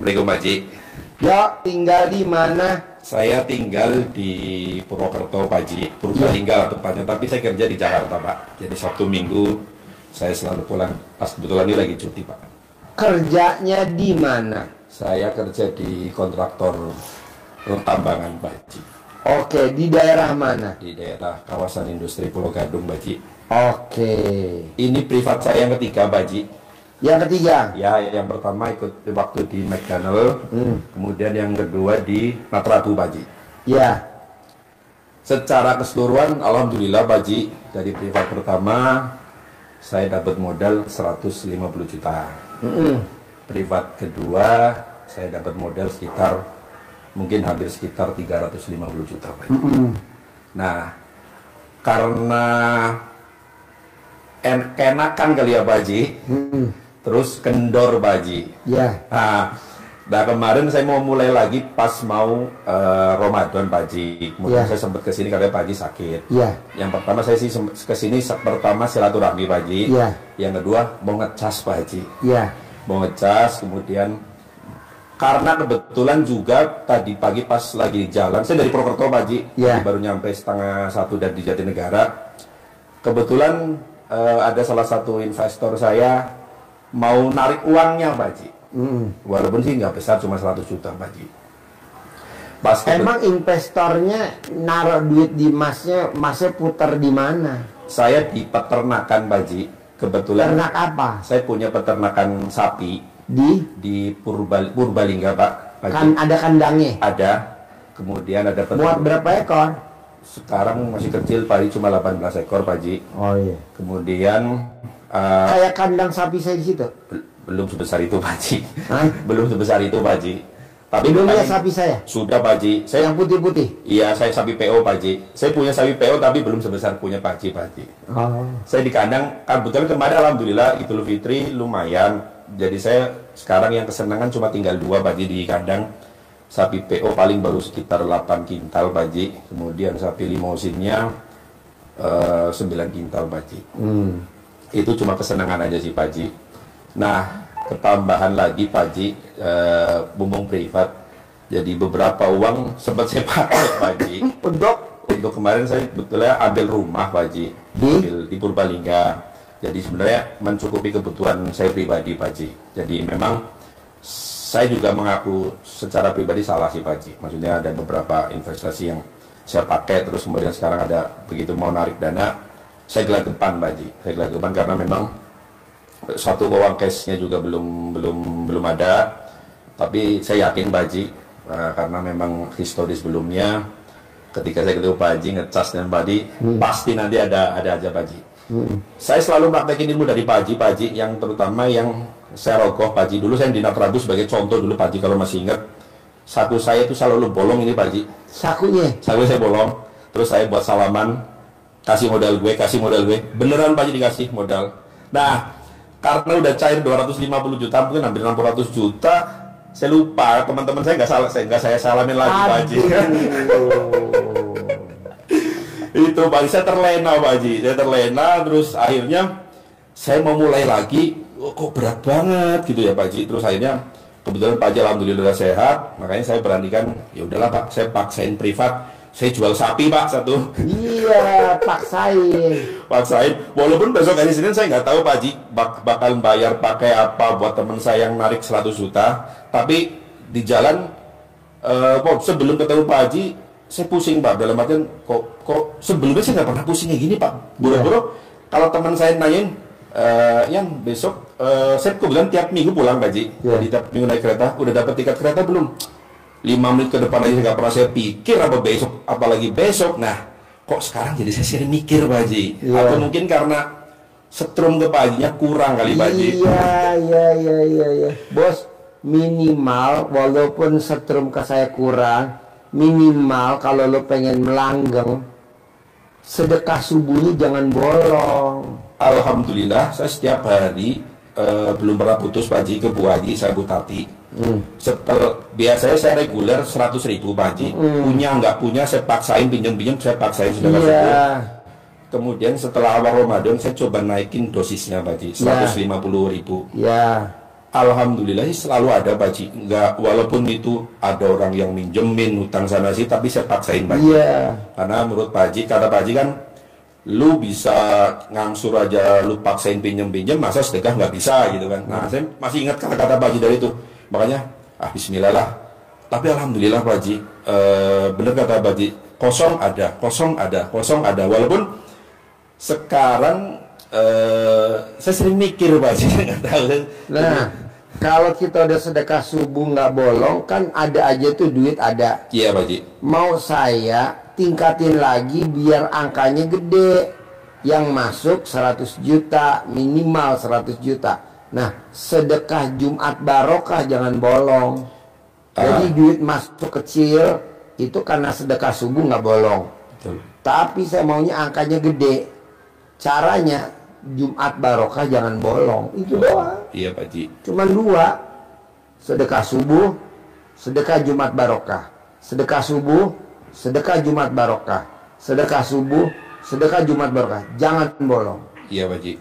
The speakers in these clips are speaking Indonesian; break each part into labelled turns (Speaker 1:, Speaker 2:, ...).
Speaker 1: Assalamualaikum Pak Haji.
Speaker 2: Ya, tinggal di mana?
Speaker 1: Saya tinggal di Purwokerto Pak Haji, Purbalingga tepatnya, tapi saya kerja di Jakarta Pak. Jadi Sabtu Minggu saya selalu pulang. Pas kebetulan ini lagi cuti Pak.
Speaker 2: Kerjanya di mana?
Speaker 1: Saya kerja di kontraktor tambangan Pak Haji.
Speaker 2: Oke, di daerah mana?
Speaker 1: Di daerah kawasan industri Pulau Gadung Pak Haji.
Speaker 2: Oke.
Speaker 1: Ini privat saya yang ketiga Pak Haji.
Speaker 2: Yang ketiga?
Speaker 1: Ya, yang pertama ikut waktu di McDonald, kemudian yang kedua di Matrabu Pak Haji.
Speaker 2: Ya.
Speaker 1: Secara keseluruhan, alhamdulillah Pak Haji, dari privat pertama saya dapat modal 150 juta. Privat kedua saya dapat modal sekitar mungkin hampir sekitar 350 juta Pak Haji. Nah, karena enakan kali ya Pak Haji, terus kendor Pak Haji.
Speaker 2: Ya.
Speaker 1: Nah kemarin saya mau mulai lagi pas mau Ramadan Pak Haji. Kemudian saya sempat kesini karena Pak Haji sakit.
Speaker 2: Ya.
Speaker 1: Yang pertama saya sih kesini pertama silaturahmi Pak Haji.
Speaker 2: Ya.
Speaker 1: Yang kedua mau ngecas Pak Haji.
Speaker 2: Ya.
Speaker 1: Mau ngecas, kemudian karena kebetulan juga tadi pagi pas lagi jalan, saya dari Purwokerto Pak Haji,
Speaker 2: Ya.
Speaker 1: baru nyampe 12:30 dari Jatinegara. Kebetulan ada salah satu investor saya mau narik uangnya Pak Haji. Walaupun sih nggak besar, cuma 100 juta Pak Haji.
Speaker 2: Emang investornya naruh duit di masnya putar di mana?
Speaker 1: Saya di peternakan Pak Haji. Kebetulan
Speaker 2: Ternak apa?
Speaker 1: saya punya peternakan sapi di Purbalingga Pak Haji.
Speaker 2: Kan ada kandangnya?
Speaker 1: Ada. Kemudian ada
Speaker 2: Muat berapa ekor?
Speaker 1: Sekarang masih kecil Pak Haji, cuma 18 ekor Pak Haji.
Speaker 2: Oh iya.
Speaker 1: Kemudian
Speaker 2: Kayak kandang sapi saya di situ.
Speaker 1: belum sebesar itu Pak Haji.
Speaker 2: Hah?
Speaker 1: Belum sebesar itu Pak Haji. Tapi
Speaker 2: Belum
Speaker 1: Pak
Speaker 2: lihat
Speaker 1: Haji,
Speaker 2: sapi saya?
Speaker 1: sudah Pak Haji. Saya
Speaker 2: Yang putih-putih?
Speaker 1: Iya, saya sapi PO Pak Haji. Saya punya sapi PO tapi belum sebesar punya Pak Haji, Pak Haji.
Speaker 2: Oh.
Speaker 1: Saya di kandang, kebetulan kemarin alhamdulillah Idul Fitri lumayan. Jadi saya sekarang yang kesenangan cuma tinggal 2 Pak Haji di kandang. Sapi PO paling baru sekitar 8 kintal Pak Haji. Kemudian sapi limousinnya 9 kintal Pak Haji. Itu cuma kesenangan aja sih Pak Haji. Nah, ketambahan lagi Pak Haji, bumbung privat. Jadi beberapa uang sempat saya pakai Pak Haji. Untuk kemarin saya betulnya ambil rumah Pak Haji, di Purbalingga. Jadi sebenarnya mencukupi kebutuhan saya pribadi Pak Haji. Jadi memang saya juga mengaku secara pribadi salah sih Pak Haji. Maksudnya ada beberapa investasi yang saya pakai, terus kemudian sekarang ada begitu mau narik dana, saya gelagapan Pak Haji. Saya gelagapan karena memang satu uang cashnya juga belum ada. Tapi saya yakin Pak Haji, karena memang histori sebelumnya ketika saya ketemu Pak Haji ngecas dan Pak Haji, pasti nanti ada aja Pak Haji. Saya selalu praktekin ilmu dari Pak Haji yang terutama yang saya rogoh Pak Haji. Dulu saya di Matrabu sebagai contoh dulu Pak Haji, kalau masih ingat, saku saya itu selalu bolong ini Pak Haji. Saku saya bolong, terus saya buat salaman, kasih modal gue, beneran Pak Haji dikasih modal. Nah, karena udah cair 250 juta, mungkin hampir 600 juta, saya lupa, teman-teman saya nggak saya salamin lagi Pak Haji. Itu Pak Haji, saya terlena Pak Haji, terus akhirnya saya mau mulai lagi, kok berat banget gitu ya Pak Haji. Terus akhirnya kebetulan Pak Haji alhamdulillah udah sehat, makanya saya beranikan, ya udahlah Pak, saya paksain privat, saya jual sapi Pak satu.
Speaker 2: Iya, paksain.
Speaker 1: Walaupun besok hari Senin saya nggak tahu Pak Haji bakal bayar pakai apa buat teman saya yang narik 100 juta. Tapi di jalan sebelum ketemu Pak Haji, saya pusing Pak, dalam artian kok sebelumnya saya nggak pernah pusing kayak gini Pak. Buru-buru kalau teman saya nanyain, yang besok saya kebetulan tiap minggu pulang Pak Haji. Jadi tiap minggu naik kereta, udah dapat tiket kereta belum? 5 menit ke depan aja nggak pernah saya pikir apalagi besok. Nah, kok sekarang jadi saya sering mikir Pak Haji. Atau mungkin karena setrum ke Pak Hajinya kurang kali Pak Haji.
Speaker 2: Iya. Bos, minimal walaupun setrum ke saya kurang, minimal kalau lo pengen melanggeng, sedekah subuhnya jangan bolong.
Speaker 1: Alhamdulillah saya setiap hari belum pernah putus Pak Haji ke Bu Haji, saya Bu Tati. Biasanya saya reguler 100.000 Pak Haji. Punya nggak punya saya paksain, pinjam saya paksain sudah Kemudian setelah awal Ramadan saya coba naikin dosisnya Pak Haji, 150.000. Alhamdulillah sih selalu ada Pak Haji. Nggak, walaupun itu ada orang yang minjemin hutang sana sih, tapi saya paksain Pak Haji. Karena menurut Pak Haji, kata Pak Haji kan, lu bisa ngangsur aja, lu paksain pinjem-pinjem, masa sedekah nggak bisa gitu kan. Nah, saya masih ingat kata-kata Pak Haji dari itu. Makanya, bismillah lah. Tapi alhamdulillah Pak Haji, bener kata Pak Haji, kosong ada. Walaupun sekarang saya sering mikir Pak Haji, nggak tahu.
Speaker 2: Nah, kalau kita udah sedekah subuh nggak bolong, kan ada aja tuh duit ada.
Speaker 1: Iya Pak Haji.
Speaker 2: Mau saya tingkatin lagi biar angkanya gede. Yang masuk 100 juta, minimal 100 juta. Nah, sedekah Jumat barokah jangan bolong. Jadi duit masuk kecil, itu karena sedekah subuh nggak bolong.
Speaker 1: Betul.
Speaker 2: Tapi saya maunya angkanya gede. Caranya Jumat barokah jangan bolong. Itu doang.
Speaker 1: Iya Pak Haji.
Speaker 2: Cuman 2. Sedekah subuh, sedekah Jumat barokah. Sedekah subuh, sedekah Jumat barokah. Sedekah subuh, sedekah Jumat barokah. Jangan bolong.
Speaker 1: Iya Pak Haji.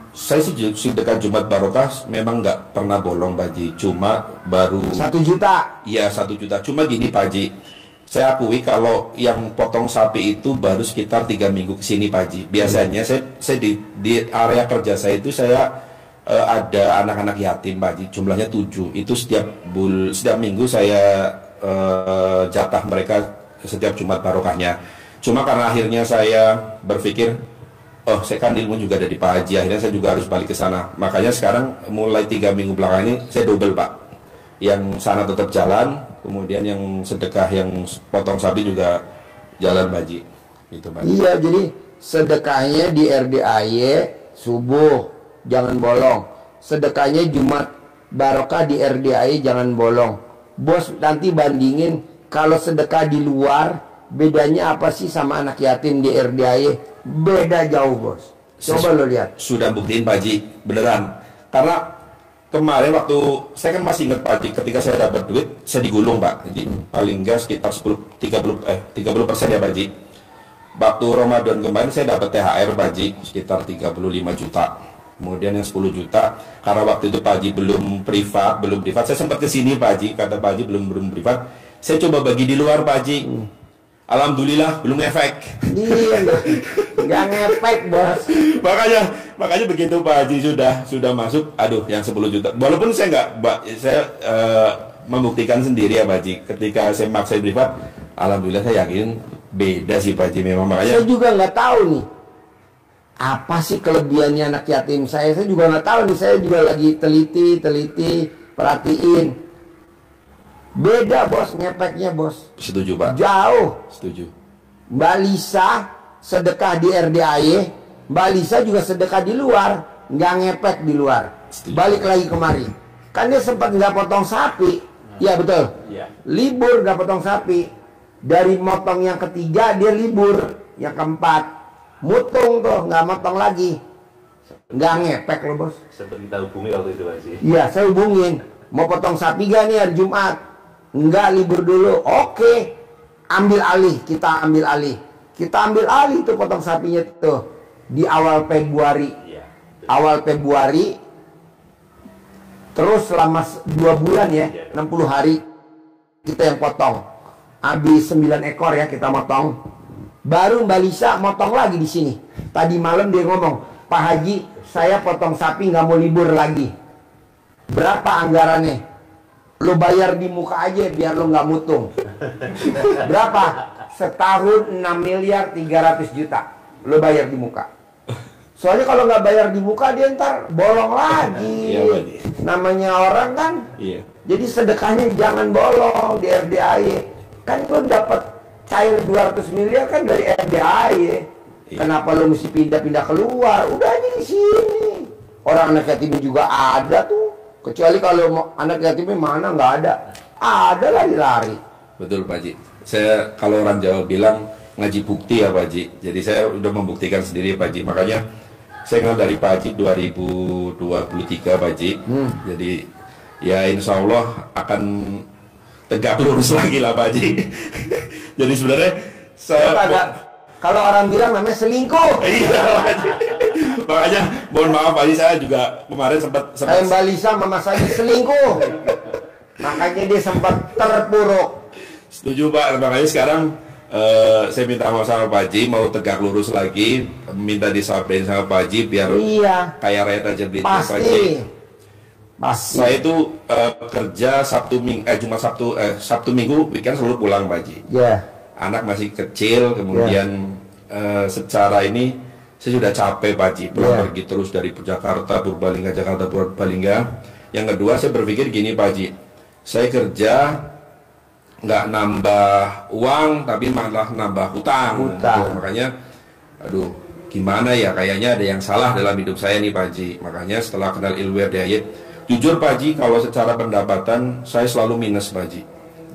Speaker 1: Saya sih sedekah Jumat barokah memang nggak pernah bolong Pak Haji. Cuma baru
Speaker 2: 1 juta.
Speaker 1: Iya 1 juta. Cuma gini Pak Haji, saya akui kalau yang potong sapi itu baru sekitar 3 minggu kesini Pak Haji. Biasanya saya di area kerja saya itu saya ada anak-anak yatim Pak Haji. Jumlahnya 7. Itu setiap minggu saya jatah mereka setiap Jumat barokahnya. Cuma karena akhirnya saya berpikir, saya kan ilmu juga ada di Pak Haji, akhirnya saya juga harus balik ke sana. Makanya sekarang mulai 3 minggu belakang ini saya double Pak. Yang sana tetap jalan, kemudian yang sedekah yang potong sapi juga jalan Pak Haji. Gitu Pak.
Speaker 2: Iya, jadi sedekahnya di RDAY subuh jangan bolong. Sedekahnya Jumat barokah di RDAY jangan bolong. Bos nanti bandingin kalau sedekah di luar bedanya apa sih sama anak yatim di RDAY? Beda jauh bos. Coba lo lihat.
Speaker 1: Sudah buktiin Pak Haji, beneran. Karena kemarin waktu saya kan masih ingat Pak Haji, ketika saya dapat duit, saya digulung Pak. Jadi paling enggak sekitar 30% ya Pak Haji. Waktu Ramadan kemarin saya dapat THR Pak Haji sekitar 35 juta. Kemudian yang 10 juta, karena waktu itu Pak Haji belum privat. Saya sempat kesini Pak Haji, kata Pak Haji belum privat. Saya coba bagi di luar Pak Haji. Alhamdulillah belum efek.
Speaker 2: Iya, nggak ngefek bos.
Speaker 1: makanya begitu Pak Haji sudah masuk, aduh yang 10 juta. Walaupun saya membuktikan sendiri ya Pak Haji. Ketika saya maksa privat, alhamdulillah saya yakin beda sih Pak Haji memang. Makanya
Speaker 2: saya juga nggak tahu nih apa sih kelebihannya anak yatim saya juga nggak tahu nih. Saya juga lagi teliti perhatiin. Beda bos, ngepeknya bos.
Speaker 1: Setuju Pak.
Speaker 2: Jauh.
Speaker 1: Setuju.
Speaker 2: Mbak Lisa sedekah di RDAY, Mbak Lisa juga sedekah di luar, nggak ngepek di luar.
Speaker 1: Setuju.
Speaker 2: Balik lagi kemari, kan dia sempat nggak potong sapi. Iya betul.
Speaker 1: Iya.
Speaker 2: Libur nggak potong sapi. Dari motong yang ketiga dia libur, yang keempat mutung tuh nggak motong lagi, nggak ngepek loh bos.
Speaker 3: Sempat kita hubungi waktu itu masih.
Speaker 2: Iya saya hubungin, mau potong sapi gak nih hari Jumat? Enggak, libur dulu. Oke, ambil alih, kita ambil alih tuh potong sapinya tuh di awal Februari.
Speaker 3: Iya.
Speaker 2: Awal Februari, terus selama 2 bulan ya, 60 hari kita yang potong. Habis 9 ekor ya kita motong. Baru Mbak Lisa motong lagi di sini. Tadi malam dia ngomong, Pak Haji, saya potong sapi nggak mau libur lagi. Berapa anggarannya? Lo bayar di muka aja biar lo nggak mutung. Berapa? Setahun 6 miliar 300 juta. Lo bayar di muka. Soalnya kalau nggak bayar di muka dia ntar bolong lagi. Namanya orang kan.
Speaker 1: Iya.
Speaker 2: Jadi sedekahnya jangan bolong di RDAY. Kan lo dapat cair 200 miliar kan dari RDAY. Kenapa lo mesti pindah-pindah keluar? Udah aja di sini. Orang anak yatim juga ada tuh. Kecuali kalau anak yatimnya mana nggak ada. Ada lari-lari.
Speaker 1: Betul Pak Haji. Saya kalau orang Jawa bilang ngaji bukti ya Pak Haji. Jadi saya udah membuktikan sendiri Pak Haji. Makanya saya kenal dari Pak Haji 2023 Pak Haji. Jadi ya insya Allah akan tegak lurus lagi lah Pak Haji. Jadi sebenarnya saya
Speaker 2: kalau orang bilang namanya selingkuh.
Speaker 1: Iya Pak Haji. Makanya mohon maaf Pak Haji, saya juga kemarin sempat
Speaker 2: Mbak Lisa Mama saya selingkuh. Makanya dia sempat terpuruk.
Speaker 1: Setuju Pak, makanya sekarang saya minta maaf sama Pak Haji, mau tegak lurus lagi, minta disampaikan sama Pak Haji biar kayak rakyat aja gitu Pak Haji.
Speaker 2: Pasti.
Speaker 1: Saya itu kerja Sabtu Minggu weekend selalu pulang Pak Haji.
Speaker 2: Ya.
Speaker 1: Anak masih kecil, kemudian secara ini saya sudah capek Pak Haji, pulang pergi terus dari Jakarta, Purbalingga, Jakarta, Purbalingga. Yang kedua saya berpikir gini Pak Haji, saya kerja nggak nambah uang tapi malah nambah hutang. Makanya aduh gimana ya, kayaknya ada yang salah dalam hidup saya nih Pak Haji. Makanya setelah kenal ilmu Erdayat, jujur Pak Haji, kalau secara pendapatan saya selalu minus Pak Haji.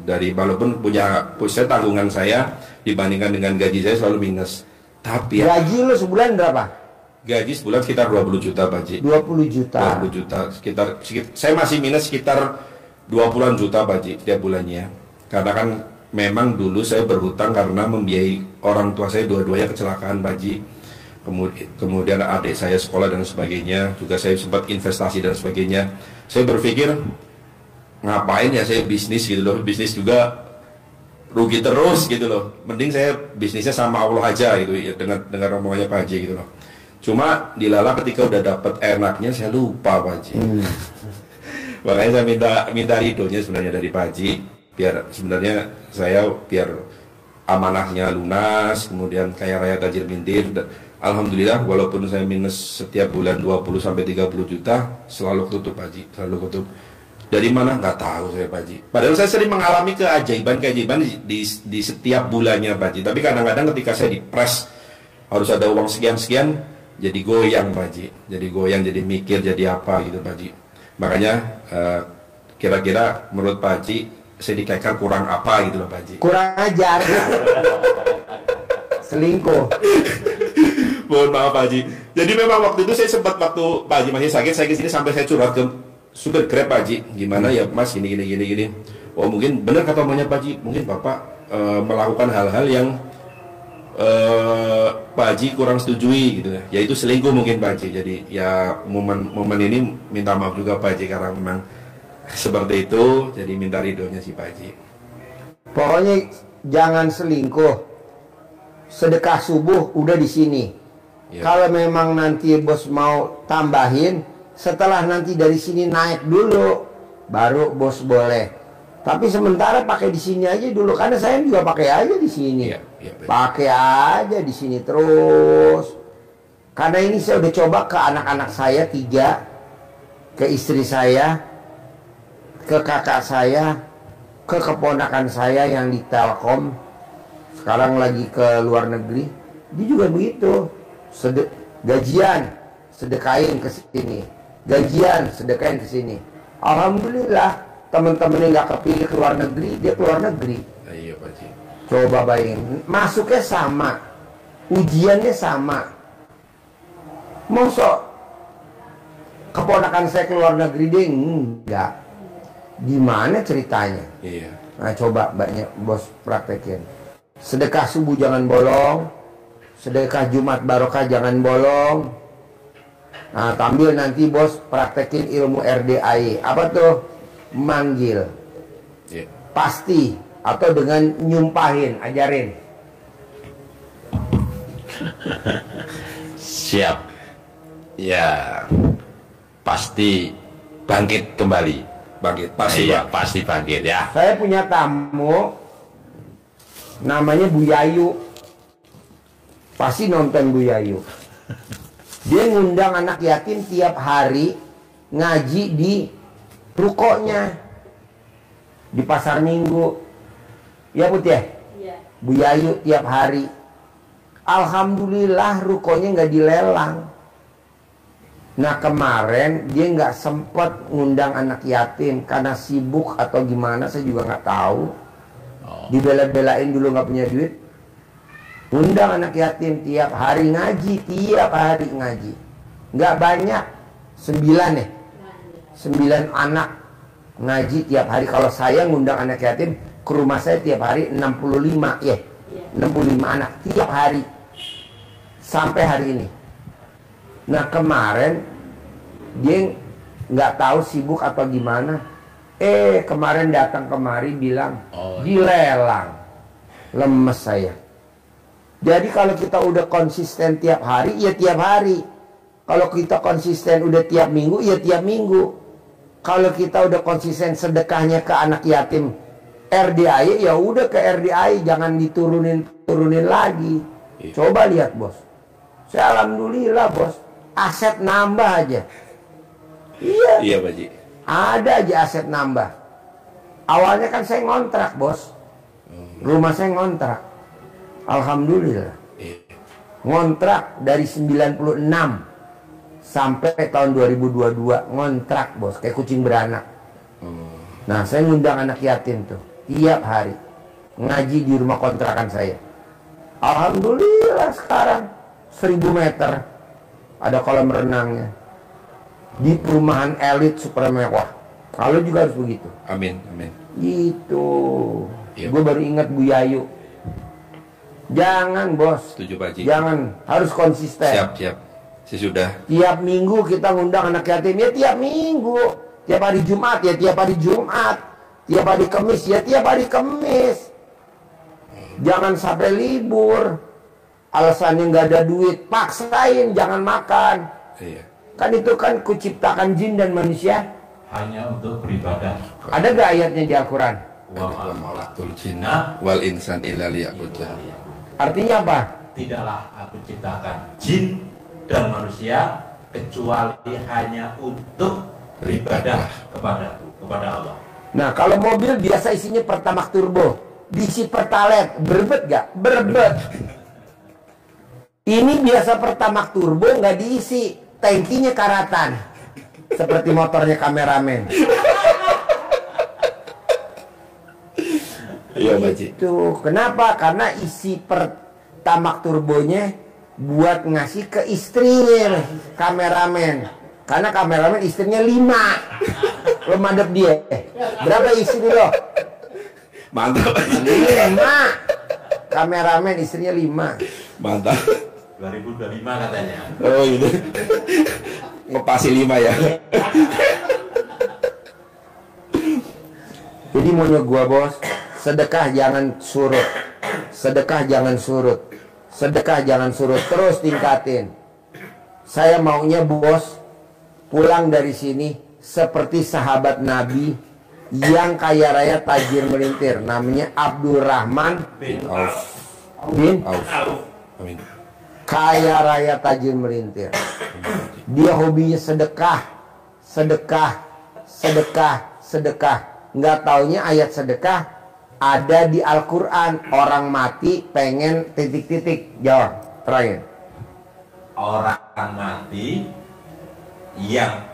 Speaker 1: Dari walaupun punya tanggungan saya dibandingkan dengan gaji saya selalu minus. Tapi
Speaker 2: gaji lu sebulan berapa?
Speaker 1: Gaji sebulan sekitar 20 juta Pak Haji.
Speaker 2: 20 juta.
Speaker 1: 20 juta sekitar saya masih minus sekitar 20-an juta Pak Haji setiap bulannya. Karena kan memang dulu saya berhutang karena membiayai orang tua saya dua-duanya kecelakaan Pak Haji. Kemudian adik saya sekolah dan sebagainya, juga saya sempat investasi dan sebagainya. Saya berpikir ngapain ya saya bisnis gitu loh, bisnis juga rugi terus gitu loh. Mending saya bisnisnya sama Allah aja gitu ya, dengan omongannya Pak Haji gitu loh. Cuma dilala ketika udah dapat enaknya saya lupa Pak Haji. Makanya saya minta ridhonya sebenarnya dari Pak Haji, biar sebenarnya saya biar amanahnya lunas, kemudian kaya raya tajir mintir. Alhamdulillah walaupun saya minus setiap bulan 20 sampai 30 juta selalu tutup Pak Haji, selalu tutup. Dari mana nggak tahu saya Pak Haji. Padahal saya sering mengalami keajaiban di setiap bulannya Pak Haji. Tapi kadang-kadang ketika saya dipres harus ada uang sekian-sekian, jadi goyang Pak Haji. Jadi goyang, jadi mikir, jadi apa gitu Pak Haji. Makanya kira-kira menurut Pak Haji saya dikaitkan kurang apa gitu loh Pak Haji.
Speaker 2: Kurang ajar. Selingkuh.
Speaker 1: Mohon maaf Pak Haji. Jadi memang waktu itu saya sempat waktu Pak Haji masih sakit, saya kesini sampai saya curhat ke supir Grab Pak Haji. Gimana ya Mas, gini. Oh mungkin benar kata omongnya Pak Haji, mungkin Bapak melakukan hal-hal yang Pak Haji kurang setujui gitu ya. Yaitu selingkuh mungkin Pak Haji. Jadi ya momen ini minta maaf juga Pak Haji karena memang seperti itu. Jadi minta ridhonya si Pak Haji.
Speaker 2: Pokoknya jangan selingkuh. Sedekah subuh udah di sini. Ya. Kalau memang nanti bos mau tambahin, setelah nanti dari sini naik dulu, baru bos boleh. Tapi sementara pakai di sini aja dulu, karena saya juga pakai aja di sini. Ya, pakai aja di sini terus. Karena ini saya udah coba ke anak-anak saya 3, ke istri saya, ke kakak saya, ke keponakan saya yang di Telkom, sekarang lagi ke luar negeri. Dia juga begitu. Gajian sedekain ke sini, gajian sedekain ke sini. Alhamdulillah teman-teman yang nggak kepilih ke luar negeri, dia ke luar negeri.
Speaker 1: Iya Pak Haji.
Speaker 2: Coba bayangin, masuknya sama, ujiannya sama. Mosok keponakan saya ke luar negeri dia enggak. Gimana ceritanya?
Speaker 1: Iya.
Speaker 2: Nah coba banyak bos praktekin. Sedekah subuh jangan bolong, sedekah Jumat barokah jangan bolong. Nah, tampil nanti bos praktekin ilmu RDAI. Apa tuh? Manggil.
Speaker 1: Yeah.
Speaker 2: Pasti. Atau dengan nyumpahin. Ajarin.
Speaker 4: Siap. Ya. Pasti bangkit kembali.
Speaker 1: Bangkit. Pasti
Speaker 4: ya, pasti bangkit ya.
Speaker 2: Saya punya tamu. Namanya Bu Yayu. Pasti nonton Bu Yayu. Dia ngundang anak yatim tiap hari ngaji di rukonya di pasar Minggu. Ya Put ya? Iya. Bu Yayu tiap hari. Alhamdulillah rukonya nggak dilelang. Nah kemarin dia nggak sempat ngundang anak yatim karena sibuk atau gimana saya juga nggak tahu. Dibela-belain dulu nggak punya duit. Undang anak yatim tiap hari ngaji, tiap hari ngaji. Nggak banyak, 9 ya. 9 anak ngaji tiap hari. Kalau saya ngundang anak yatim ke rumah saya tiap hari 65 ya. 65 anak tiap hari. Sampai hari ini. Nah kemarin dia nggak tahu sibuk atau gimana. Kemarin datang kemari bilang dilelang. Lemes saya. Jadi kalau kita udah konsisten tiap hari, ya tiap hari. Kalau kita konsisten udah tiap minggu, ya tiap minggu. Kalau kita udah konsisten sedekahnya ke anak yatim RDI, ya udah ke RDI, jangan diturunin lagi. Coba lihat bos. Saya alhamdulillah bos, aset nambah aja.
Speaker 1: Iya Pak Haji.
Speaker 2: Ada aja aset nambah. Awalnya kan saya ngontrak bos. Rumah saya ngontrak. Alhamdulillah. Ngontrak dari 96 sampai tahun 2022 ngontrak bos, kayak kucing beranak. Nah saya ngundang anak yatim tuh tiap hari ngaji di rumah kontrakan saya. Alhamdulillah sekarang 1000 meter ada kolam renangnya di perumahan elit super mewah. Kalau juga harus begitu.
Speaker 1: Amin, amin.
Speaker 2: Gitu.
Speaker 1: Iya.
Speaker 2: Gue baru ingat Bu Yayu. Jangan bos.
Speaker 1: Setuju Pak Haji.
Speaker 2: Jangan, harus konsisten.
Speaker 1: Siap. Sesudah.
Speaker 2: Tiap minggu kita ngundang anak yatim, ya tiap minggu. Tiap hari Jumat, ya tiap hari Jumat. Tiap hari Kamis, ya tiap hari Kamis. Jangan sampai libur. Alasannya nggak ada duit, paksain jangan makan.
Speaker 1: Iya.
Speaker 2: Kan itu kan kuciptakan jin dan manusia.
Speaker 3: Hanya untuk beribadah.
Speaker 2: Ada gak ayatnya di Al-Quran?
Speaker 3: Wa ma'alatul jinna
Speaker 1: Wal insan illa liya'budun.
Speaker 2: Artinya apa?
Speaker 3: tidaklah aku ciptakan jin dan manusia kecuali hanya untuk beribadah kepada Allah.
Speaker 2: Nah kalau mobil biasa isinya Pertamax turbo, diisi Pertalite, berbet gak? Berbet. Ini biasa Pertamax turbo nggak diisi, tangkinya karatan, seperti motornya kameramen.
Speaker 1: Iya Pak Haji.
Speaker 2: Itu kenapa? Karena isi Pertamax turbonya buat ngasih ke istrinya kameramen. Karena kameramen istrinya 5. Lo madep dia. Berapa istri lo?
Speaker 1: Mantap.
Speaker 2: 5. Kameramen istrinya 5.
Speaker 1: Mantap.
Speaker 3: 2025 katanya.
Speaker 1: Oh gitu. Ngepasi 5 ya.
Speaker 2: Jadi maunya gua bos, sedekah jangan surut. Sedekah jangan surut. Sedekah jangan surut, terus tingkatin. Saya maunya bos pulang dari sini seperti sahabat Nabi yang kaya raya tajir melintir, namanya Abdurrahman
Speaker 3: bin
Speaker 2: bin
Speaker 1: Auf. Amin.
Speaker 2: kaya raya tajir melintir. Dia hobinya sedekah, sedekah, sedekah, sedekah. Nggak taunya ayat sedekah ada di Al-Quran. Orang mati pengen titik-titik. Jawab, terakhir.
Speaker 3: orang mati yang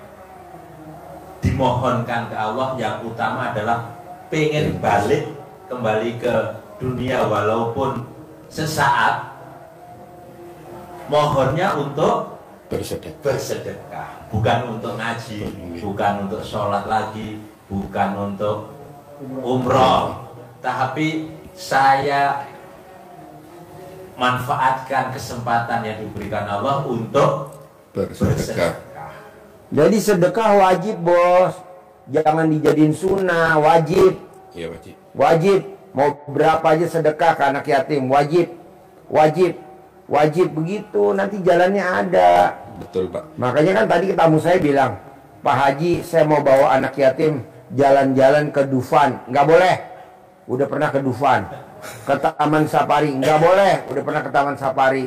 Speaker 3: dimohonkan ke Allah yang utama adalah pengen balik kembali ke dunia walaupun sesaat, mohonnya untuk bersedekah, bukan untuk ngaji, bukan untuk sholat lagi, bukan untuk umroh, tapi saya manfaatkan kesempatan yang diberikan Allah untuk bersedekah.
Speaker 2: Jadi sedekah wajib bos, jangan dijadiin sunnah, wajib.
Speaker 1: Iya Pak Haji.
Speaker 2: Wajib. Mau berapa aja sedekah ke anak yatim, wajib. Wajib. Wajib begitu, nanti jalannya ada.
Speaker 1: Betul Pak.
Speaker 2: Makanya kan tadi tamu saya bilang, Pak Haji saya mau bawa anak yatim jalan-jalan ke Dufan. Nggak boleh. Udah pernah ke Dufan. Ke Taman Safari. Nggak boleh. Udah pernah ke Taman Safari.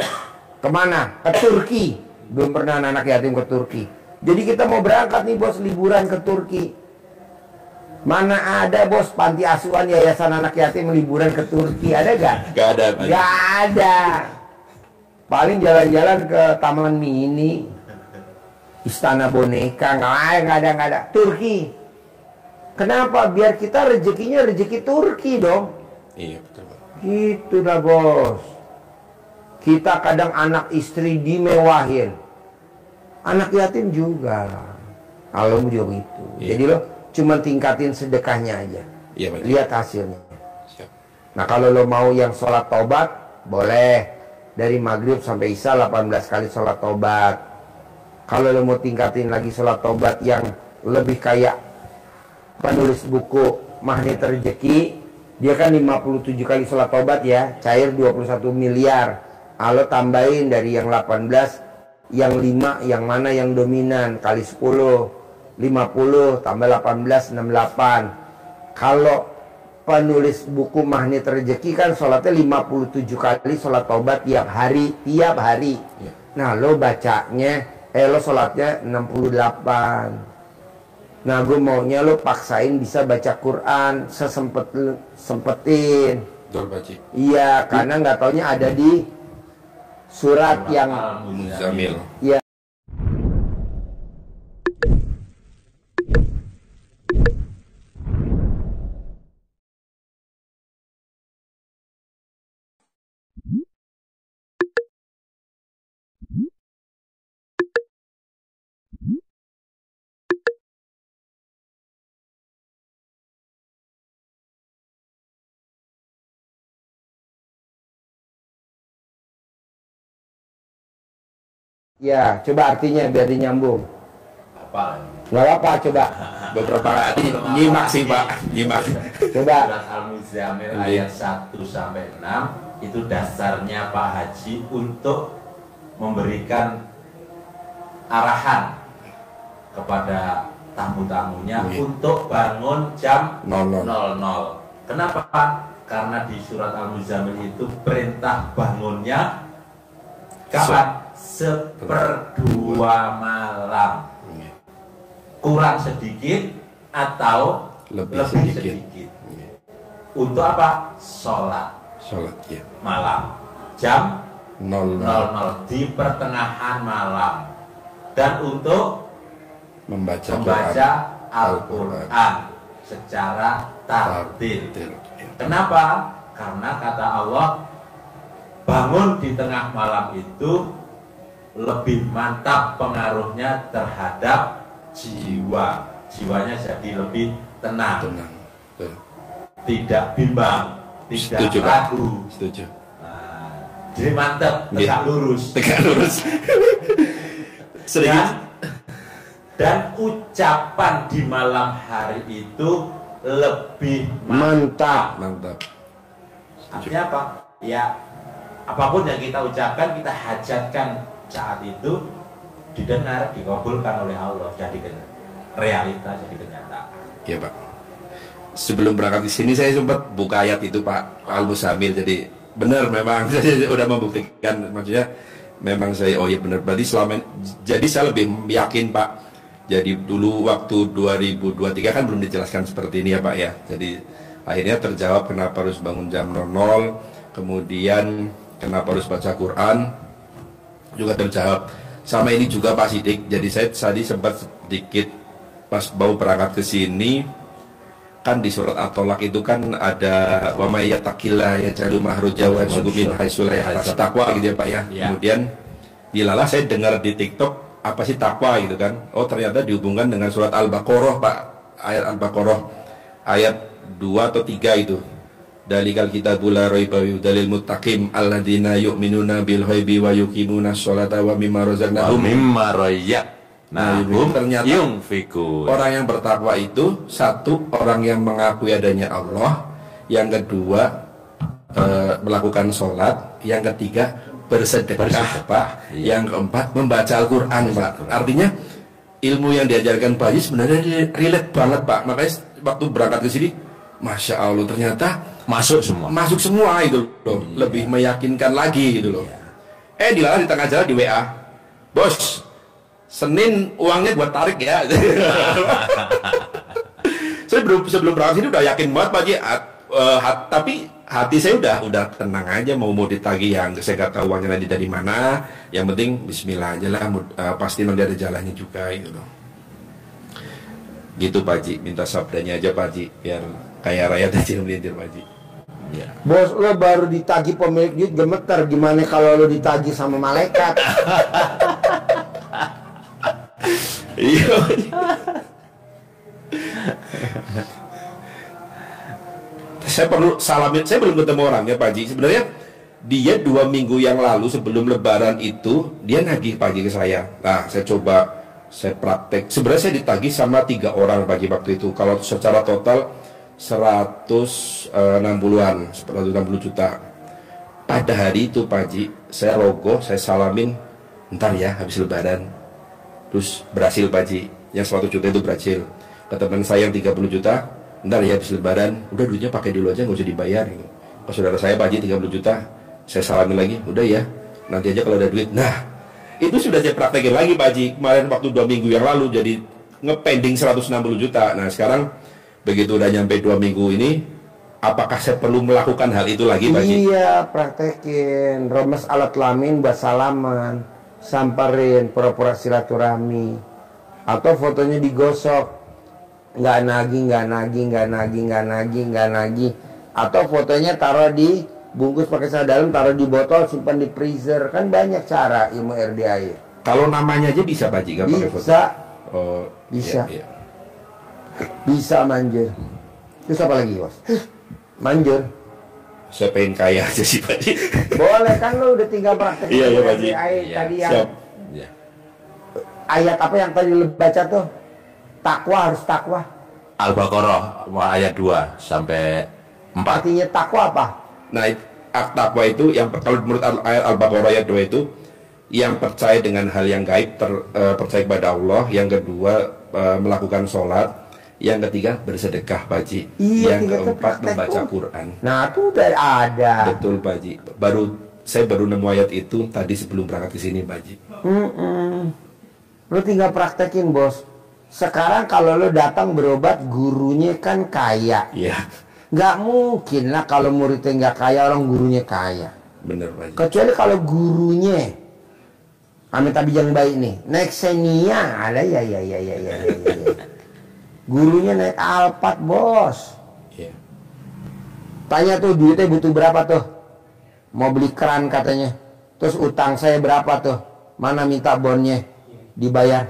Speaker 2: Kemana? Ke Turki. Belum pernah anak yatim ke Turki. Jadi kita mau berangkat nih bos, liburan ke Turki. Mana ada bos panti asuhan yayasan anak yatim liburan ke Turki? Ada gak?
Speaker 1: Gak ada Pak Haji.
Speaker 2: Gak ada. Paling jalan-jalan ke Taman Mini, Istana Boneka, nggak ada. Turki. Kenapa? Biar kita rezekinya rezeki Turki dong.
Speaker 1: Iya betul Pak.
Speaker 2: Gitu dah bos. Kita kadang anak istri dimewahin. Anak yatim juga. Kalau juga begitu.
Speaker 1: Iya.
Speaker 2: Jadi lo cuma tingkatin sedekahnya aja.
Speaker 1: Iya Pak Haji.
Speaker 2: Lihat hasilnya.
Speaker 1: Siap.
Speaker 2: Nah kalau lo mau yang sholat tobat, boleh. Dari maghrib sampai isya 18 kali sholat tobat. Kalau lo mau tingkatin lagi sholat taubat yang lebih kayak penulis buku Magnet Rezeki, dia kan 57 kali sholat taubat ya, cair 21 miliar. Lo tambahin dari yang 18, yang 5, yang mana yang dominan, kali 10, 50 tambah 18, 68. Kalau penulis buku Magnet Rezeki kan sholatnya 57 kali sholat taubat tiap hari. Nah lo bacanya lo sholatnya 68. Nah gue maunya lo paksain bisa baca Quran sempetin.
Speaker 1: Betul Pak Haji.
Speaker 2: Iya, karena nggak taunya ada di surat yang
Speaker 1: Muzammil.
Speaker 2: ya. Ya, coba artinya biar dinyambung.
Speaker 3: Apa?
Speaker 2: Nggak apa, coba.
Speaker 1: Beberapa kali nyimak sih Pak, nyimak.
Speaker 2: Coba.
Speaker 3: Surat Al-Muzammil ayat 1 sampai 6 itu dasarnya Pak Haji untuk memberikan arahan kepada tamu-tamunya untuk bangun jam 00. Kenapa? Karena di surat Al-Muzammil itu perintah bangunnya kapan? Seperdua malam, kurang sedikit atau lebih sedikit. Untuk apa? Sholat
Speaker 1: Ya.
Speaker 3: malam jam
Speaker 1: 00
Speaker 3: di pertengahan malam, dan untuk
Speaker 1: membaca
Speaker 3: Al-Quran secara tartil. Kenapa? Karena kata Allah, bangun di tengah malam itu lebih mantap pengaruhnya terhadap jiwanya jadi lebih tenang. Tidak bimbang, tidak
Speaker 1: Setuju, Pak.
Speaker 3: ragu.
Speaker 1: Setuju.
Speaker 3: Jadi mantap, tegak lurus. Dan ucapan di malam hari itu lebih
Speaker 2: Mantap.
Speaker 3: Artinya apa? Ya, apapun yang kita ucapkan, kita hajatkan saat itu didengar, dikabulkan oleh Allah, jadi realita, jadi kenyataan.
Speaker 1: Ya Pak. Sebelum berangkat di sini saya sempat buka ayat itu Pak Al-Muzammil, jadi benar memang saya udah membuktikan, maksudnya memang saya benar, berarti jadi saya lebih yakin Pak. Jadi dulu waktu 2023 kan belum dijelaskan seperti ini ya Pak ya. Jadi akhirnya terjawab kenapa harus bangun jam 00, kemudian kenapa harus baca Quran juga terjawab. Sama ini juga Pak Sidik. Jadi saya tadi sempat sedikit pas mau berangkat ke sini, kan di surat At-Tolak itu kan ada wa may yattaqillah yaj'al mahraja wa yarzuqhu min haitsu la yahtasib, takwa gitu ya Pak ya. Kemudian dilalah saya dengar di TikTok apa sih takwa gitu kan. Oh ternyata dihubungkan dengan surat Al-Baqarah Pak, ayat Al-Baqarah ayat 2 atau 3 itu. Dalikal kitabul la raiba fihi dalil muttaqin alladzina yu'minuna bil ghaibi wa yuqimuna sholata wa mimma razaqnahum ternyata
Speaker 4: yunfikun.
Speaker 1: Orang yang bertakwa itu satu, orang yang mengakui adanya Allah, yang kedua melakukan sholat, yang ketiga bersedekah Pak, yang keempat membaca Al-Quran Pak. Artinya ilmu yang diajarkan Pak Haji sebenarnya relate banget Pak. Makanya waktu berangkat ke sini, Masya Allah ternyata masuk semua itu loh. Lebih meyakinkan lagi gitu loh. Dilarang di tengah jalan di WA, bos, Senin uangnya buat tarik ya. Saya sebelum berangkat sini udah yakin banget Pak Haji, tapi hati saya udah tenang aja, mau ditagih yang saya nggak tahu uangnya nanti dari mana. Yang penting Bismillah aja lah, pasti nanti ada jalannya juga gitu loh. Gitu Pak Haji, minta sabdanya aja Pak Haji biar kaya raya aja melintir Pak Haji. Ya.
Speaker 2: Bos lo baru ditagih pemilik duit gemeter, gimana kalau lo ditagih sama malaikat?
Speaker 1: Iya. Saya perlu salamin, saya belum ketemu orangnya Pak Haji. Sebenarnya Dia 2 minggu yang lalu sebelum lebaran itu dia nagih pagi ke saya. Nah, saya praktek. Sebenarnya saya ditagih sama 3 orang pagi waktu itu. Kalau secara total 160-an, 160 juta. Pada hari itu Pak Haji, saya logo, saya salamin, ntar ya habis lebaran. Terus berhasil Pak Haji, yang 100 juta itu berhasil. Ke teman saya yang 30 juta, ntar ya habis lebaran, udah duitnya pakai dulu aja, nggak usah dibayar. Ke saudara saya Pak Haji 30 juta, saya salamin lagi, udah ya, nanti aja kalau ada duit. Nah, itu sudah saya praktekin lagi Pak Haji. Kemarin waktu 2 minggu yang lalu, jadi ngepending 160 juta. Nah sekarang, begitu udah nyampe 2 minggu ini, apakah saya perlu melakukan hal itu lagi Pak Haji?
Speaker 2: Iya, praktekin. Romes alat lamin buat salaman, samperin, pura-pura silaturahmi, atau fotonya digosok. Nggak nagih, atau fotonya taruh di bungkus pakai sarung dalam, taruh di botol, simpan di freezer. Kan banyak cara ilmu RDI.
Speaker 1: Kalau namanya aja bisa Pak Haji, nggak pakai foto?
Speaker 2: Bisa.
Speaker 1: Oh,
Speaker 2: Bisa.
Speaker 1: iya.
Speaker 2: Bisa manjur. Terus apa lagi bos? Manjur.
Speaker 1: Saya pengen kaya aja sih Pak Haji.
Speaker 2: Boleh kan, lo udah tinggal praktek.
Speaker 1: Iya, Pak Haji.
Speaker 2: RDI
Speaker 4: Iya,
Speaker 2: tadi yang
Speaker 1: Siap.
Speaker 4: Ya.
Speaker 2: ayat apa yang tadi lo baca tuh? Takwa, harus takwa.
Speaker 4: Al-Baqarah ayat 2 sampai 4.
Speaker 2: Artinya takwa apa?
Speaker 1: Nah, takwa itu yang kalau menurut ayat Al-Baqarah ayat 2 itu yang percaya dengan hal yang gaib, percaya kepada Allah. Yang kedua melakukan sholat. Yang ketiga bersedekah Pak Haji.
Speaker 2: Iya,
Speaker 1: Yang
Speaker 2: tiga itu
Speaker 1: keempat
Speaker 2: praktek
Speaker 1: membaca
Speaker 2: tuh.
Speaker 1: Quran.
Speaker 2: Nah, itu udah ada.
Speaker 1: Betul Pak Haji. Saya baru nemu ayat itu tadi sebelum berangkat ke sini Pak Haji.
Speaker 2: Lo tinggal praktekin bos. Sekarang kalau lo datang berobat, gurunya kan kaya.
Speaker 1: Iya,
Speaker 2: Nggak mungkin lah kalau muridnya nggak kaya, orang gurunya kaya.
Speaker 1: bener Pak Haji.
Speaker 2: Kecuali kalau gurunya amit tapi yang baik nih, naik Xenia, ada ya. Gurunya naik Alphard bos.
Speaker 1: Iya.
Speaker 2: Tanya tuh duitnya butuh berapa tuh? Mau beli keran katanya. Terus utang saya berapa tuh? Mana minta bonnya? Dibayar.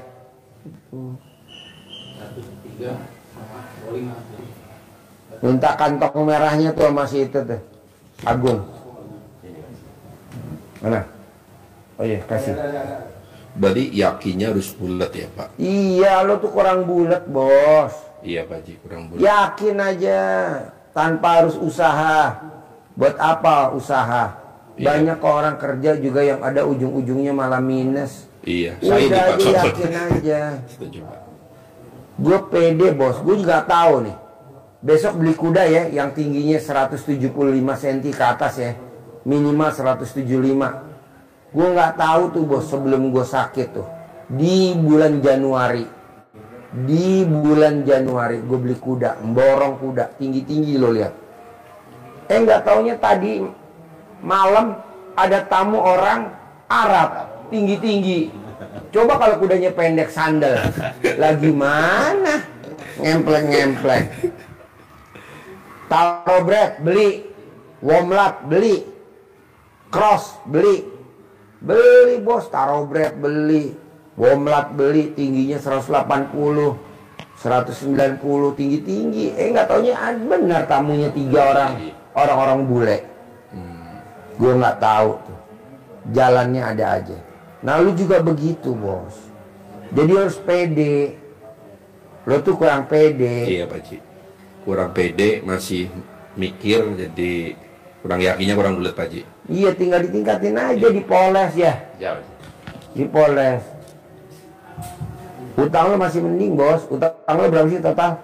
Speaker 2: Minta kantong merahnya tuh masih itu tuh. Agung. Mana? Oh iya, kasih.
Speaker 1: Berarti yakinnya harus bulat ya Pak?
Speaker 2: Iya, lo tuh kurang bulat, bos.
Speaker 1: Iya Pak Haji, kurang bulat.
Speaker 2: Yakin aja, tanpa harus usaha. Buat apa usaha?
Speaker 1: Iya.
Speaker 2: Banyak kok orang kerja juga yang ada ujung-ujungnya malah minus.
Speaker 1: Iya,
Speaker 2: Udah
Speaker 1: saya ini Pak.
Speaker 2: aja yakin aja.
Speaker 1: Setuju Pak.
Speaker 2: Gue pede bos, gue juga tahu nih. Besok beli kuda ya, yang tingginya 175 cm ke atas ya. Minimal 175. Gue nggak tahu tuh bos, sebelum gue sakit tuh. Di bulan Januari. Gue beli kuda, borong kuda, tinggi-tinggi lo lihat. Nggak taunya tadi malam ada tamu orang Arab, tinggi-tinggi. Coba kalau kudanya pendek sandal, lagi mana? Ngempleng. Taro bread beli, womlat beli, cross beli bos, taro bread beli, womlat beli, tingginya 180, 190, tinggi-tinggi. Nggak taunya benar tamunya 3 orang bule. Gue nggak tahu tuh, jalannya ada aja. Nah lu juga begitu bos. Jadi harus pede. Lo tuh kurang pede.
Speaker 1: Iya Pak Haji. Kurang pede, masih mikir, jadi kurang yakinnya, kurang bulat Pak Haji.
Speaker 2: Iya, tinggal ditingkatin aja, dipoles ya.
Speaker 4: Ya.
Speaker 2: Dipoles. Utang lo masih mending bos. Utang lo berapa sih total?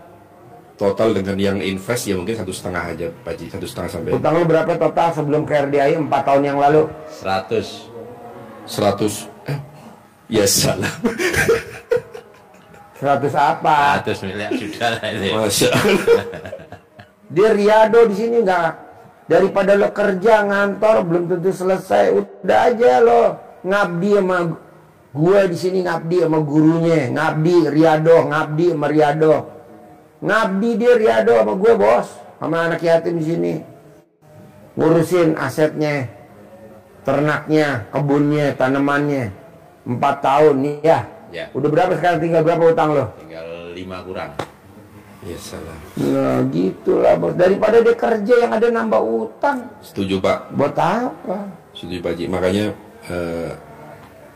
Speaker 1: Total dengan yang invest ya mungkin 1,5 aja Pak Haji, 1,5 sampai
Speaker 2: Utang lo berapa total sebelum ke RDI 4 tahun yang lalu?
Speaker 4: 100.
Speaker 1: 100. Ya salah.
Speaker 2: 100 apa?
Speaker 4: 100 miliar sudah lah ini.
Speaker 1: Masya Allah.
Speaker 2: Dia riado di sini nggak, daripada lo kerja ngantor belum tentu selesai, udah aja lo ngabdi sama gue di sini, ngabdi sama gurunya, ngabdi sama riado, ngabdi dia riado sama gue bos, sama anak yatim di sini, ngurusin asetnya, ternaknya, kebunnya, tanamannya, 4 tahun nih ya.
Speaker 4: Ya.
Speaker 2: Udah berapa sekarang, tinggal berapa utang lo?
Speaker 4: Tinggal 5 kurang.
Speaker 1: Ya salah.
Speaker 2: Nah gitulah bos. Daripada dia kerja yang ada nambah utang.
Speaker 1: Setuju Pak.
Speaker 2: Buat apa?
Speaker 1: Setuju Pak Haji. Makanya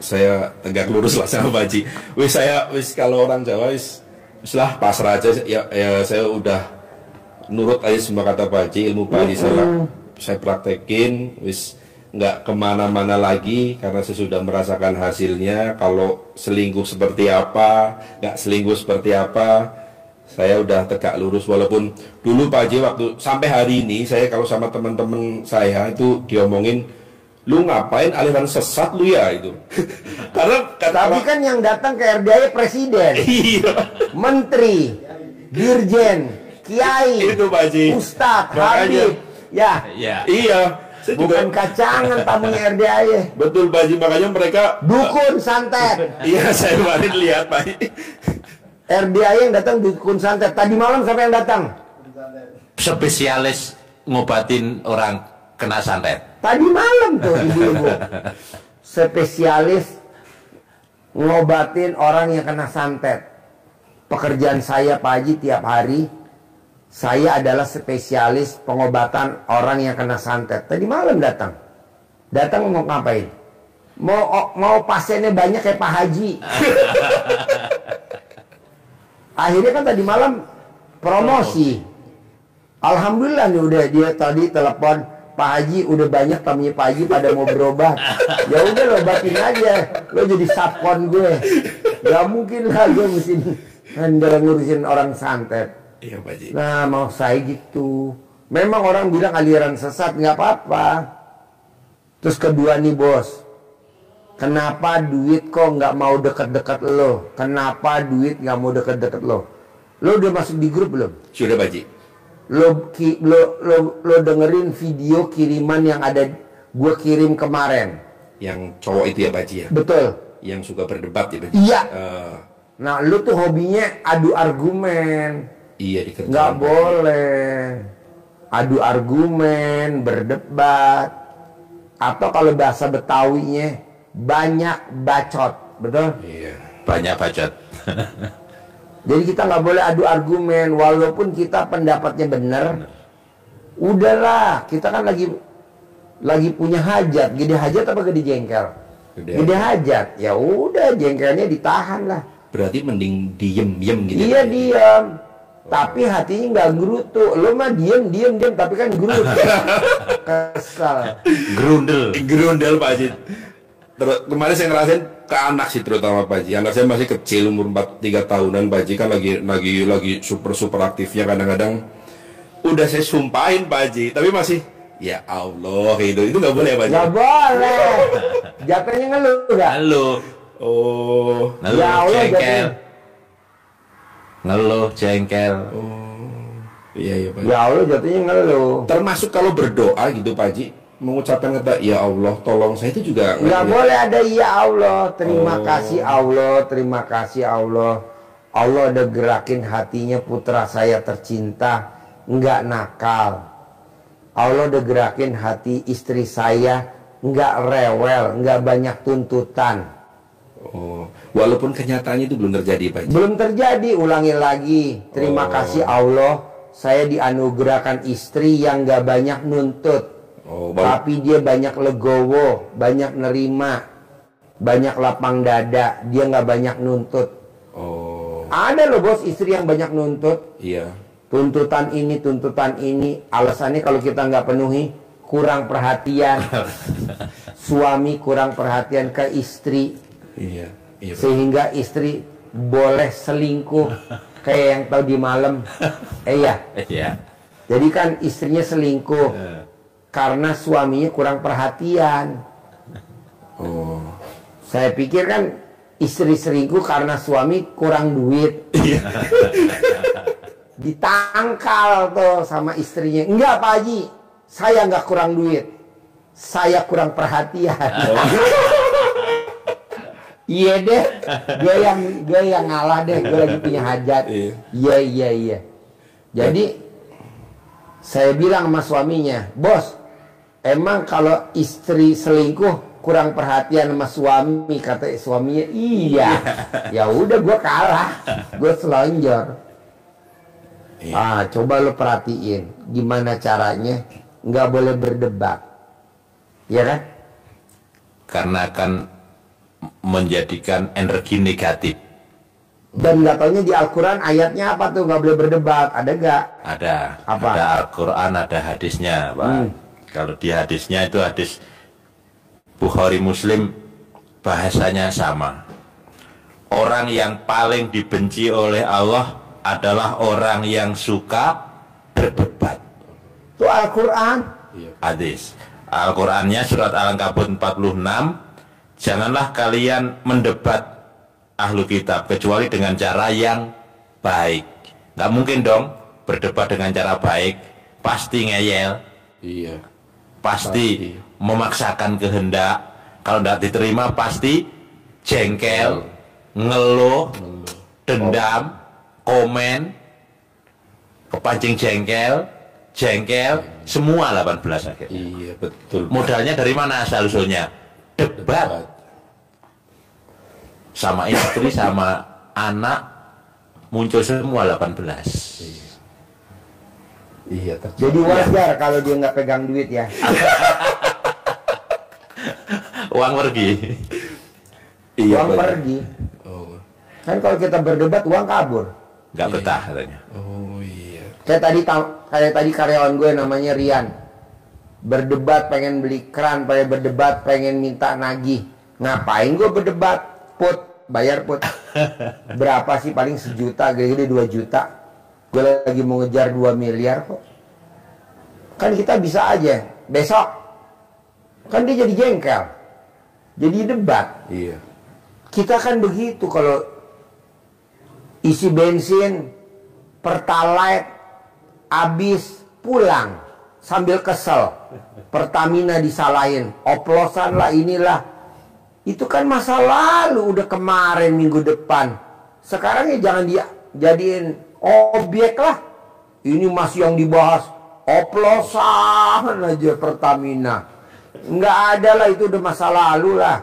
Speaker 1: saya tegak lurus lah sama Pak Haji. Wis kalau orang Jawa wis lah pasrah aja. Ya saya udah nurut aja semua kata Pak Haji. Ilmu Pak Haji saya praktekin. Wis nggak kemana-mana lagi karena saya sudah merasakan hasilnya. Kalau selingkuh seperti apa, nggak selingkuh seperti apa, saya udah tegak lurus. Walaupun dulu Pak Haji waktu sampai hari ini saya kalau sama teman-teman saya itu diomongin, lu ngapain aliran sesat lu ya itu. Karena
Speaker 2: tapi kan yang datang ke RDI presiden, menteri, dirjen, kiai,
Speaker 1: itu Pak Haji,
Speaker 2: ustadz,
Speaker 1: makanya,
Speaker 2: habib, ya,
Speaker 1: iya. Saya
Speaker 2: bukan
Speaker 1: juga,
Speaker 2: kacangan tamunya RDI.
Speaker 1: betul Pak Haji, makanya mereka
Speaker 2: Dukun santet.
Speaker 1: Iya saya kemarin lihat Pak Haji.
Speaker 2: RDI yang datang dukun santet. Tadi malam siapa yang datang?
Speaker 4: Spesialis ngobatin orang kena santet.
Speaker 2: Tadi malam tuh ibu-ibu. Spesialis ngobatin orang yang kena santet. Pekerjaan saya Pak Haji tiap hari, saya adalah spesialis pengobatan orang yang kena santet. Tadi malam datang. Datang mau ngapain? Mau pasiennya banyak kayak Pak Haji. Akhirnya kan tadi malam promosi. Alhamdulillah nih udah dia tadi telepon, Pak Haji udah banyak tamunya Pak Haji pada mau berobat. Ya udah lo obatin aja. Lo jadi sapon gue. Gak mungkin lah gue mesti ngurusin orang santet.
Speaker 1: Iya Pak Haji.
Speaker 2: Nah mau saya gitu. Memang orang bilang aliran sesat, nggak apa-apa. Terus kedua nih bos, kenapa duit kok nggak mau deket-deket lo? Kenapa duit nggak mau deket-deket lo? Lo udah masuk di grup belum?
Speaker 1: Sudah Pak Haji.
Speaker 2: Lo dengerin video kiriman yang ada gue kirim kemarin.
Speaker 1: Yang cowok itu ya Pak Haji ya?
Speaker 2: Betul.
Speaker 1: Yang suka berdebat ya Pak Haji?
Speaker 2: Iya. Nah lo tuh hobinya adu argumen.
Speaker 1: Iya dikerjain.
Speaker 2: Nggak boleh adu argumen, berdebat, atau kalau bahasa Betawinya banyak bacot, betul?
Speaker 1: Iya.
Speaker 4: Banyak bacot.
Speaker 2: Jadi kita nggak boleh adu argumen, walaupun kita pendapatnya benar. Udahlah, kita kan lagi punya hajat, gede hajat apa gede jengkel? Gede hajat, ya udah jengkelnya ditahan lah.
Speaker 1: Berarti mending diem gitu.
Speaker 2: Iya diam. Tapi hatinya nggak gerutu. Lo mah diem, tapi kan gerutu. Kesal.
Speaker 1: Gerundel Pak Haji. Terus kemarin saya ngerasain ke anak sih terutama Pak Haji. Anak saya masih kecil umur 3 tahunan Pak Haji, kan lagi super aktifnya kadang-kadang. Udah saya sumpahin Pak Haji, tapi masih ya Allah itu nggak boleh Pak Haji.
Speaker 2: Nggak boleh. Jatuhnya ngeluh nggak?
Speaker 4: Ngeluh.
Speaker 1: Oh.
Speaker 4: Ngeluh,
Speaker 2: Ya Allah,
Speaker 4: jengkel. Ngeluh, jengkel.
Speaker 1: Iya Pak Haji.
Speaker 2: Ya Allah jatuhnya ngeluh.
Speaker 1: Termasuk kalau berdoa gitu Pak Haji, mengucapkan kata ya Allah tolong saya itu juga
Speaker 2: Nggak boleh ada ya Allah, terima kasih Allah, terima kasih Allah. Allah udah gerakin hatinya putra saya tercinta, nggak nakal. Allah udah gerakin hati istri saya, nggak rewel, nggak banyak tuntutan.
Speaker 1: Oh, walaupun kenyataannya itu belum terjadi Pak Haji.
Speaker 2: Belum terjadi, ulangi lagi. Terima kasih Allah, saya dianugerahkan istri yang nggak banyak nuntut. Tapi dia banyak legowo, banyak nerima, banyak lapang dada. Dia nggak banyak nuntut. Ada loh bos istri yang banyak nuntut.
Speaker 1: Iya.
Speaker 2: Tuntutan ini, alasannya kalau kita nggak penuhi, kurang perhatian. Suami kurang perhatian ke istri.
Speaker 1: Iya.
Speaker 2: Sehingga istri boleh selingkuh kayak yang tahu di malam. Iya. Jadi kan istrinya selingkuh karena suaminya kurang perhatian. Saya pikir kan istri selingkuh karena suami kurang duit. Ditangkal tuh sama istrinya. Enggak Pak Haji, saya nggak kurang duit, saya kurang perhatian. Iya deh, gue yang ngalah deh, gue lagi punya hajat. Iya. Jadi saya bilang sama suaminya, bos, emang kalau istri selingkuh kurang perhatian sama suami, kata suaminya, iya. Ya udah gue kalah, gue selonjor. Coba lo perhatiin gimana caranya nggak boleh berdebat, ya kan?
Speaker 4: Karena akan menjadikan energi negatif.
Speaker 2: Dan nggak taunya di Al-Quran ayatnya apa tuh nggak boleh berdebat, ada nggak?
Speaker 4: Ada.
Speaker 2: Apa?
Speaker 4: Ada Al-Quran, ada hadisnya, Pak. Kalau di hadisnya itu hadis Bukhari Muslim, bahasanya sama. Orang yang paling dibenci oleh Allah adalah orang yang suka berdebat.
Speaker 2: Itu Al-Quran.
Speaker 4: Hadis. Al-Qurannya surat Al-Ankabut 46. Janganlah kalian mendebat ahlu kitab kecuali dengan cara yang baik. Nggak mungkin dong berdebat dengan cara baik. Pasti ngeyel.
Speaker 1: Iya.
Speaker 4: Pasti memaksakan kehendak. Kalau tidak diterima pasti jengkel, ngeluh, dendam, komen, kepancing jengkel, semua 18 akhirnya.
Speaker 1: Iya, betul.
Speaker 4: Modalnya dari mana asal usulnya? Debat. Sama istri, sama anak, muncul semua 18.
Speaker 1: Iya,
Speaker 2: Jadi wajar kalau dia nggak pegang duit ya.
Speaker 4: Uang pergi.
Speaker 1: Iya,
Speaker 2: Uang
Speaker 1: Pak.
Speaker 2: pergi.
Speaker 1: Oh.
Speaker 2: Kan kalau kita berdebat uang kabur.
Speaker 4: Nggak betah katanya.
Speaker 1: Oh iya.
Speaker 2: Kayak tadi karyawan gue namanya Rian. Berdebat pengen beli keran, pengen berdebat pengen minta nagih. Ngapain gue berdebat? Put, bayar put. Berapa sih paling 1 juta, gede-gede 2 juta. Gue lagi mau ngejar 2 miliar kok. Kan kita bisa aja besok. Kan dia jadi jengkel. Jadi debat.
Speaker 1: Iya.
Speaker 2: Kita kan begitu kalau isi bensin, pertalite, habis pulang sambil kesel. Pertamina disalahin, oplosan lah inilah. Itu kan masa lalu, udah kemarin minggu depan. Sekarang ya jangan dijadiin objek lah. Ini masih yang dibahas oplosan aja Pertamina. Nggak ada lah, itu udah masa lalu lah.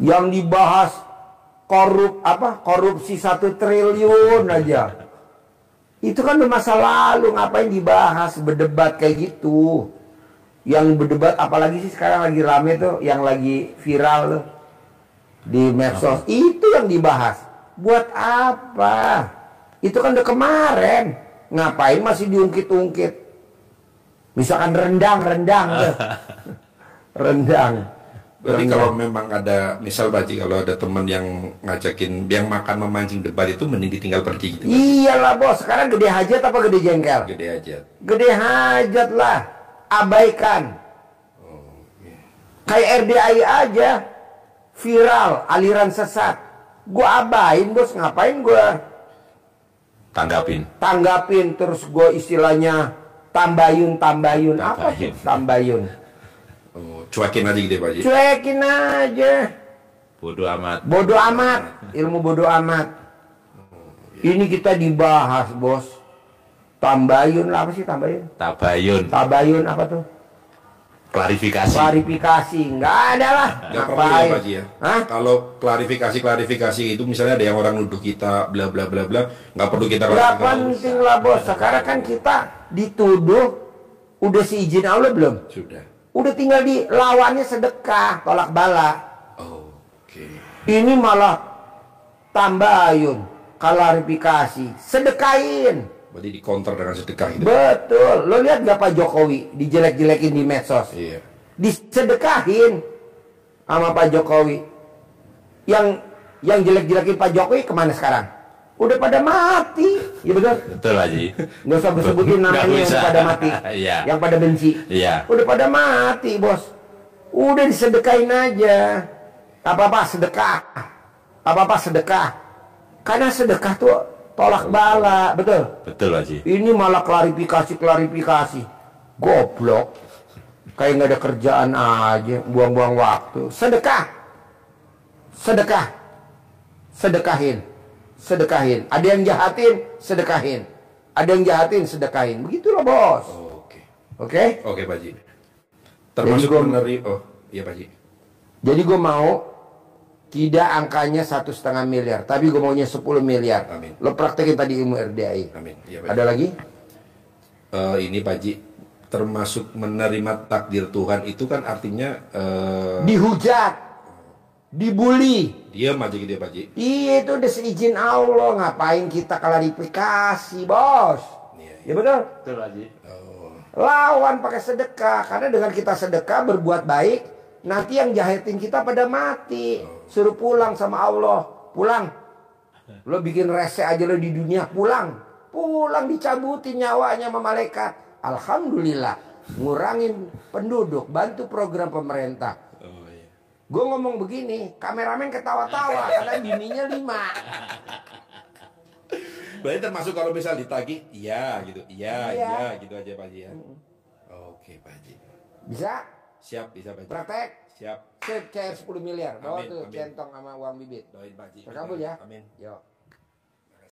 Speaker 2: Yang dibahas korupsi 1 triliun aja. Itu kan udah masa lalu, ngapain dibahas, berdebat kayak gitu. Yang berdebat apalagi sih sekarang lagi rame tuh, yang lagi viral tuh di medsos. Itu yang dibahas. Buat apa? Itu kan udah kemarin. Ngapain masih diungkit-ungkit? Misalkan rendang tuh. Rendang.
Speaker 1: Berarti kalau memang ada, misal Baji, kalau ada teman yang ngajakin, yang makan memancing debat itu mending ditinggal pergi gitu.
Speaker 2: Iyalah bos, sekarang gede hajat apa gede jengkel?
Speaker 1: Gede aja.
Speaker 2: Gede hajat lah, abaikan. Kayak RDI aja, viral, aliran sesat. Gua abain bos, ngapain gua tanggapin terus gua istilahnya tambayun. Apa sih tambayun?
Speaker 1: Oh, cuekin aja gitu Pak Haji.
Speaker 2: Cuekin aja.
Speaker 4: Bodoh amat.
Speaker 2: Ilmu bodoh amat. Ini kita dibahas bos. Tambayun lah, apa sih tambayun? Tabayun apa tuh? Klarifikasi, nggak ada lah.
Speaker 1: Nggak perlu ya Pak Haji ya.
Speaker 2: Hah?
Speaker 1: Kalau klarifikasi itu misalnya ada yang orang nuduh kita bla bla bla bla, nggak perlu kita
Speaker 2: Nggak
Speaker 1: klarifikasi.
Speaker 2: penting lah bos. Sekarang kan kita dituduh, udah si izin Allah belum?
Speaker 1: Sudah.
Speaker 2: Udah tinggal di lawannya sedekah, tolak bala.
Speaker 1: Oh, oke.
Speaker 2: Ini malah tambayun, klarifikasi, sedekahin.
Speaker 1: Berarti dikonter dengan sedekah itu.
Speaker 2: Betul. Lo lihat gak Pak Jokowi dijelek-jelekin di medsos?
Speaker 1: Iya.
Speaker 2: Disedekahin sama Pak Jokowi. Yang jelek-jelekin Pak Jokowi kemana sekarang? Udah pada mati. Ya betul?
Speaker 4: Betul Haji.
Speaker 2: Nggak usah sebutin namanya
Speaker 4: Nggak
Speaker 2: yang
Speaker 4: bisa.
Speaker 2: pada mati.
Speaker 4: Iya.
Speaker 2: Yang pada benci.
Speaker 4: Iya.
Speaker 2: Udah pada mati bos. Udah disedekahin aja. Apa-apa sedekah. Apa-apa sedekah. Karena sedekah tuh tolak bala. Betul?
Speaker 4: Betul Haji.
Speaker 2: Ini malah klarifikasi. Goblok. Kayak nggak ada kerjaan aja. Buang-buang waktu. Sedekahin. Ada yang jahatin, sedekahin. Begitulah bos.
Speaker 1: Oh, oke.
Speaker 2: Oke?
Speaker 1: Oke Pak Haji. Termasuk
Speaker 2: Jadi
Speaker 1: menerima. Oh, iya Pak Haji.
Speaker 2: Jadi gue mau Tidak angkanya 1,5 miliar, tapi gue maunya 10 miliar.
Speaker 1: Amin.
Speaker 2: Lo praktekin tadi ilmu RDAI.
Speaker 1: Amin. Ya, Pak.
Speaker 2: Ada lagi?
Speaker 1: Ini Pak Haji, termasuk menerima takdir Tuhan itu kan artinya
Speaker 2: Dihujat, dibully.
Speaker 1: diam aja gitu ya Pak Haji.
Speaker 2: Iya, itu udah seizin Allah. Ngapain kita klarifikasi, bos?
Speaker 1: Iya,
Speaker 2: Ya betul.
Speaker 3: Betul Haji.
Speaker 2: Lawan pakai sedekah. Karena dengan kita sedekah berbuat baik, nanti yang jahatin kita pada mati. Suruh pulang sama Allah. Pulang. Lo bikin rese aja lo di dunia, pulang. Pulang dicabutin nyawanya sama malaikat. Alhamdulillah. Ngurangin penduduk, bantu program pemerintah.
Speaker 1: Oh, iya.
Speaker 2: Gue ngomong begini, kameramen ketawa-tawa karena bininya 5.
Speaker 1: Berarti termasuk kalau misal ditagih, iya gitu, iya gitu aja Pak Haji ya. Oke Pak Haji.
Speaker 2: Bisa?
Speaker 1: Siap, bisa Pak Haji.
Speaker 2: Praktek?
Speaker 1: Siap.
Speaker 2: Sip, cair 10 miliar. Bawa
Speaker 1: Amin,
Speaker 2: tuh
Speaker 1: amin.
Speaker 2: centong sama uang bibit.
Speaker 1: Doain Pak Haji.
Speaker 2: Terkabul ya.
Speaker 1: Amin.
Speaker 2: Yuk.